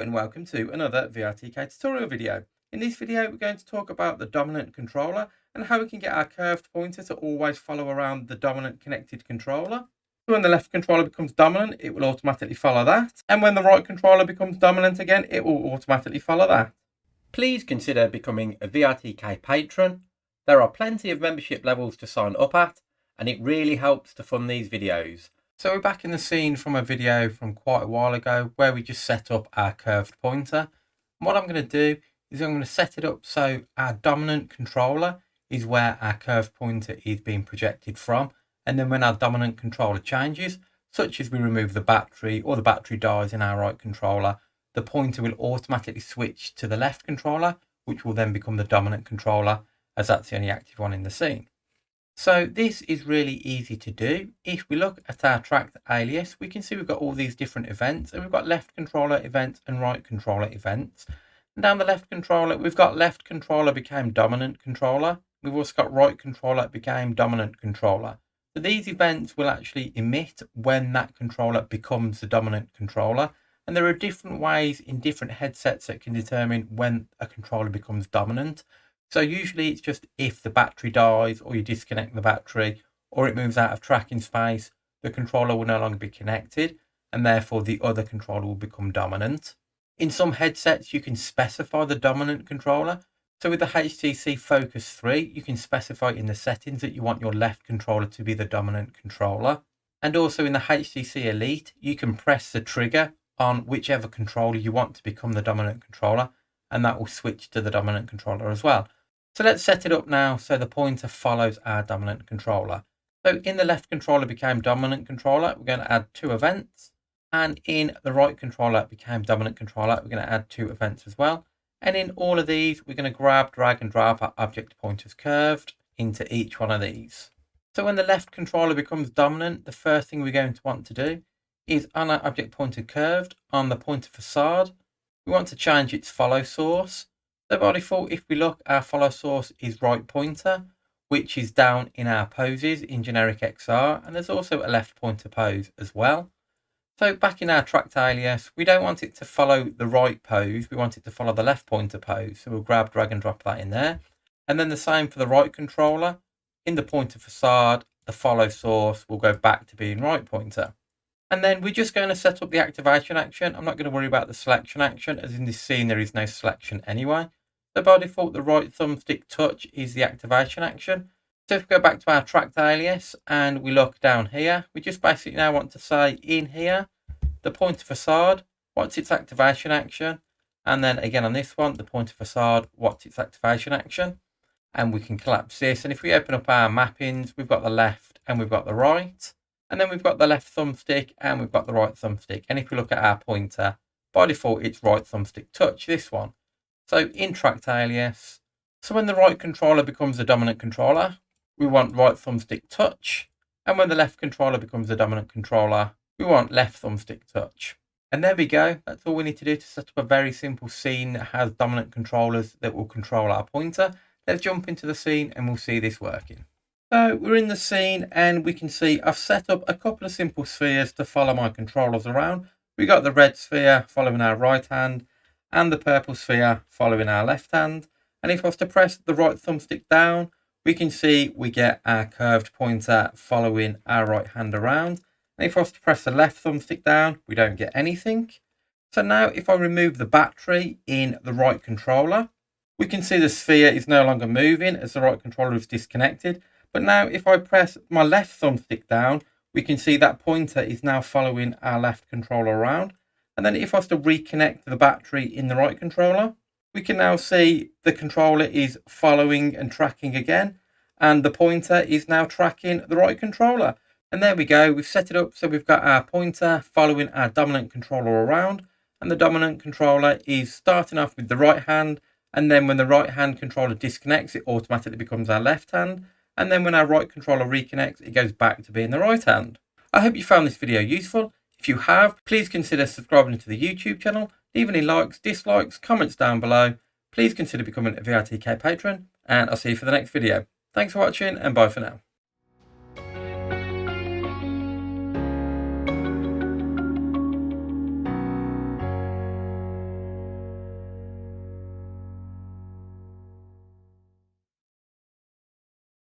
and welcome to another VRTK tutorial video. In this video, we're going to talk about the dominant controller and how we can get our curved pointer to always follow around the dominant connected controller. So when the left controller becomes dominant, it will automatically follow that. And when the right controller becomes dominant again, it will automatically follow that. Please consider becoming a VRTK patron. There are plenty of membership levels to sign up at, and it really helps to fund these videos. So we're back in the scene from a video from quite a while ago where we just set up our curved pointer. And what I'm going to do is I'm going to set it up so our dominant controller is where our curved pointer is being projected from. And then when our dominant controller changes, such as we remove the battery or the battery dies in our right controller, the pointer will automatically switch to the left controller, which will then become the dominant controller, as that's the only active one in the scene. So this is really easy to do. If we look at our tracked alias, we can see we've got all these different events, and we've got left controller events and right controller events. And down the left controller, we've got left controller became dominant controller. We've also got right controller became dominant controller. So these events will actually emit when that controller becomes the dominant controller. And there are different ways in different headsets that can determine when a controller becomes dominant. So usually it's just if the battery dies or you disconnect the battery or it moves out of tracking space, the controller will no longer be connected and therefore the other controller will become dominant. In some headsets, you can specify the dominant controller. So with the HTC Focus 3, you can specify in the settings that you want your left controller to be the dominant controller. And also in the HTC Elite, you can press the trigger on whichever controller you want to become the dominant controller, and that will switch to the dominant controller as well. So let's set it up now so the pointer follows our dominant controller. So in the left controller became dominant controller, we're going to add 2 events. And in the right controller became dominant controller, we're going to add 2 events as well. And in all of these, we're going to grab, drag and drop our object pointers curved into each one of these. So when the left controller becomes dominant, the first thing we're going to want to do is on our object pointer curved on the pointer facade, we want to change its follow source. So by default, if we look, our follow source is right pointer, which is down in our poses in generic XR. And there's also a left pointer pose as well. So back in our tracked alias, we don't want it to follow the right pose. We want it to follow the left pointer pose. So we'll grab, drag and drop that in there. And then the same for the right controller. In the pointer facade, the follow source will go back to being right pointer. And then we're just going to set up the activation action. I'm not going to worry about the selection action, as in this scene there is no selection anyway. So by default, the right thumbstick touch is the activation action. So if we go back to our tracked alias and we look down here, we just basically now want to say in here, the pointer facade, what's its activation action? And then again on this one, the pointer facade, what's its activation action? And we can collapse this. And if we open up our mappings, we've got the left and we've got the right. And then we've got the left thumbstick and we've got the right thumbstick. And if we look at our pointer, by default, it's right thumbstick touch, this one. So in tracked alias, so when the right controller becomes the dominant controller, we want right thumbstick touch. And when the left controller becomes the dominant controller, we want left thumbstick touch. And there we go. That's all we need to do to set up a very simple scene that has dominant controllers that will control our pointer. Let's jump into the scene and we'll see this working. So we're in the scene and we can see I've set up a couple of simple spheres to follow my controllers around. We got the red sphere following our right hand and the purple sphere following our left hand. And if I was to press the right thumbstick down, we can see we get our curved pointer following our right hand around. And if I was to press the left thumbstick down, we don't get anything. So now if I remove the battery in the right controller, we can see the sphere is no longer moving as the right controller is disconnected. But now if I press my left thumbstick down, we can see that pointer is now following our left controller around. And then if I was to reconnect the battery in the right controller, we can now see the controller is following and tracking again. And the pointer is now tracking the right controller. And there we go. We've set it up so we've got our pointer following our dominant controller around. And the dominant controller is starting off with the right hand. And then when the right hand controller disconnects, it automatically becomes our left hand. And then when our right controller reconnects, it goes back to being the right hand. I hope you found this video useful. If you have, please consider subscribing to the YouTube channel. Leave any likes, dislikes, comments down below. Please consider becoming a VRTK patron. And I'll see you for the next video. Thanks for watching and bye for now.